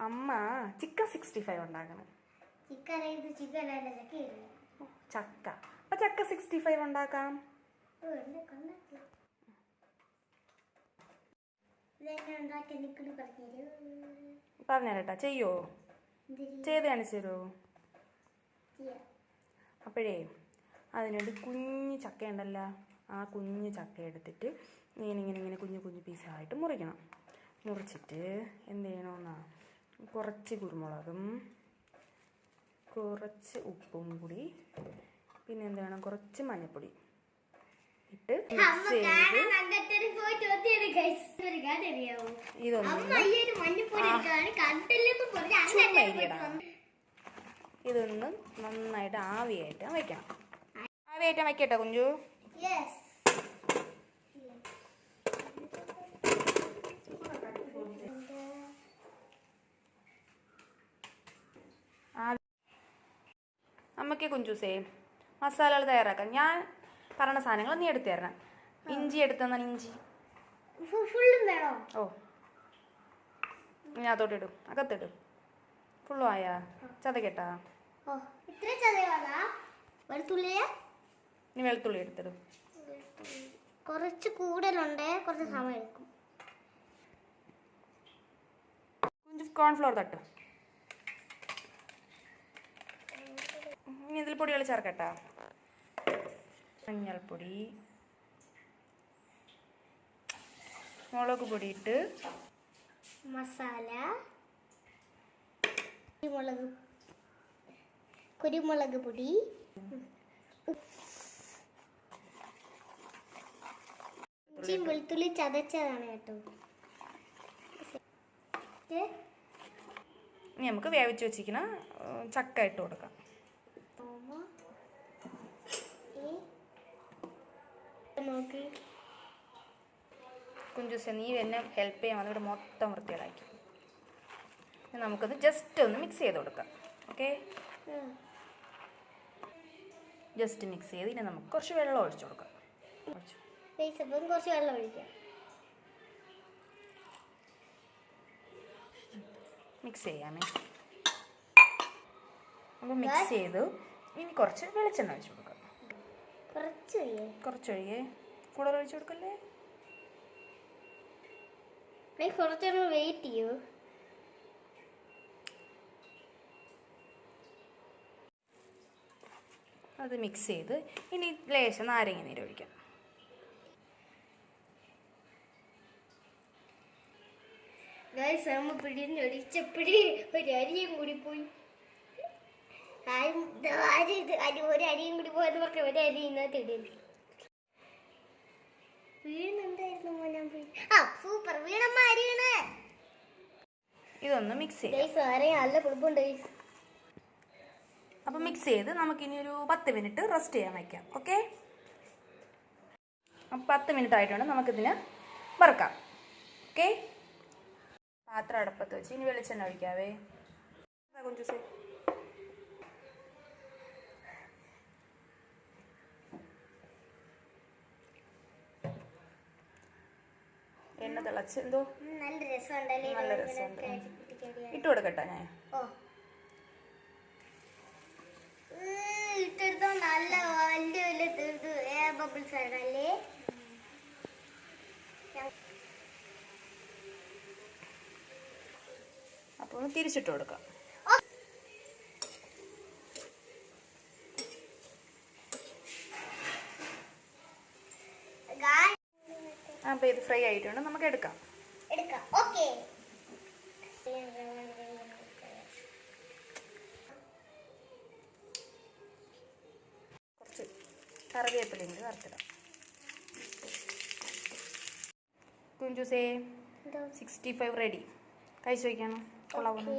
അമ്മ ചിക്കൻ 65 ഉണ്ടാക്കണം. ചക്ക. അപ്പൊ ചക്ക 65 ഉണ്ടാക്കാം. പറഞ്ഞേരട്ടാ, ചെയ്യോ? ചെയ്ത് കാണിച്ചു തരുമോ? അപ്പോഴേ അതിനൊരു കുഞ്ഞു ചക്ക ഉണ്ടല്ലോ, ആ കുഞ്ഞു ചക്ക എടുത്തിട്ട് ഇങ്ങനെ കുഞ്ഞു കുഞ്ഞു പീസായിട്ട് മുറിക്കണം. മുറിച്ചിട്ട് എന്ത് ചെയ്യണമെന്നാ, കുറച്ച് കുരുമുളകും കുറച്ച് ഉപ്പും കൂടി, പിന്നെ എന്ത് വേണം, കുറച്ച് മഞ്ഞൾപ്പൊടി ഇട്ട് ഇതൊന്ന് നന്നായിട്ട് ആവിയായിട്ട് വയ്ക്കണം. ആവിയായിട്ട് വയ്ക്കട്ടെ കുഞ്ചു? അമ്മയ്ക്ക് കുഞ്ചൂസേ മസാലകൾ തയ്യാറാക്കാം. ഞാൻ പറഞ്ഞ സാധനങ്ങൾ നീ എടുത്തു തരണം. ഇഞ്ചി എടുത്തെന്നാണ്, ഇഞ്ചി ഓ ഞാൻ അതോട്ടിടും, അകത്തിടും. ഫുള്ളും ആയാ? ചതക്കട്ടാ? ഇനി വെളുത്തുള്ളി എടുത്തിടും. കുറച്ച് കൂടുതലുണ്ട്, കുറച്ച് സമയം എടുക്കും. കുഞ്ചു കോൺഫ്ലോർ തട്ട്. ഇനി ഇതിൽ പൊടികൾ ചേർക്കട്ടാ. മഞ്ഞൾപ്പൊടി, മുളക് പൊടി ഇട്ട്, മസാല, കുരുമുളക് പൊടി, ഇഞ്ചിയും വെളുത്തുള്ളി ചതച്ചതാണ് കേട്ടോ. ഇനി നമുക്ക് വേവിച്ച് വെച്ചിരിക്കുന്ന ചക്ക ഇട്ട് കൊടുക്കാം. കുഞ്ചൂസെ നീ എന്നെ ഹെൽപ്പ് ചെയ്യാൻ വന്നിട്ട് മൊത്തം വൃത്തികേടാക്കി. നമുക്കത് ജസ്റ്റ് ഒന്ന് മിക്സ് ചെയ്ത് കൊടുക്കാം. ഓക്കെ, ജസ്റ്റ് മിക്സ് ചെയ്ത് ഇനി നമുക്ക് കുറച്ച് വെള്ളം ഒഴിച്ചു കൊടുക്കാം. കുറച്ച് വെള്ളം ഒഴിക്കാം. മിക്സ് ചെയ്യാമേ. അപ്പോൾ മിക്സ് ചെയ്ത് ഇനി കുറച്ച് വെളിച്ചെണ്ണ ഒഴിച്ചു കൊടുക്കാം. കുറച്ചൊഴിയേ, കൂടുതൽ ഒഴിച്ചു കൊടുക്കല്ലേ. കുറച്ചൊന്ന് വെയിറ്റ് ചെയ്യൂ. അത് മിക്സ് ചെയ്ത് ഇനി ലേശം നാരങ്ങ നീര് ഒഴിക്കാം. പിടിച്ചപ്പടി ഒരു അരിയും കൂടി പോയി. ഒരു അരിയും കൂടി പോയെന്ന് പറഞ്ഞ ഒരു അരി ഇന്നത്തെ ഇടയിൽ വീണുണ്ടായിരുന്നു. സൂപ്പർ വീണമ്മ അരിയണേ. ഇതൊന്ന് മിക്സ് ചെയ്യാം. നല്ല കുഴപ്പമുണ്ട്. അപ്പം മിക്സ് ചെയ്ത് നമുക്കിനി ഒരു 10 മിനിറ്റ് റെസ്റ്റ് ചെയ്യാൻ വയ്ക്കാം. ഓക്കെ, 10 മിനിറ്റ് ആയിട്ടുണ്ട്. നമുക്കിതിന് വറുക്കാം. ഓക്കെ, പാത്രം അടുപ്പത്ത് വെച്ച് ഇനി വെളിച്ചെണ്ണ ഒഴിക്കാവേ. കുഞ്ചൂസേ എണ്ണ തിളച്ച് എന്തോ നല്ല രസമുണ്ട്. ഇട്ട് കൊടുക്കട്ടെ ഞാൻ? ഇട്ടെടുത്തോ. നല്ല വലിയ വലിയ എയർ ബബിൾസ് ആണല്ലേ. അപ്പോൾ ഒന്ന് തിരിച്ചിട്ട് കൊടുക്കാം. അപ്പോൾ ഇത് ഫ്രൈ ആയിട്ടുണ്ട്, നമുക്ക് എടുക്കാം. കുറച്ച് കറിവേപ്പിലയും വറുത്തിടാം. കുഞ്ചൂസേ 65 റെഡി. കഴിച്ചു വയ്ക്കാനോ? കൊള്ളാവുന്നു.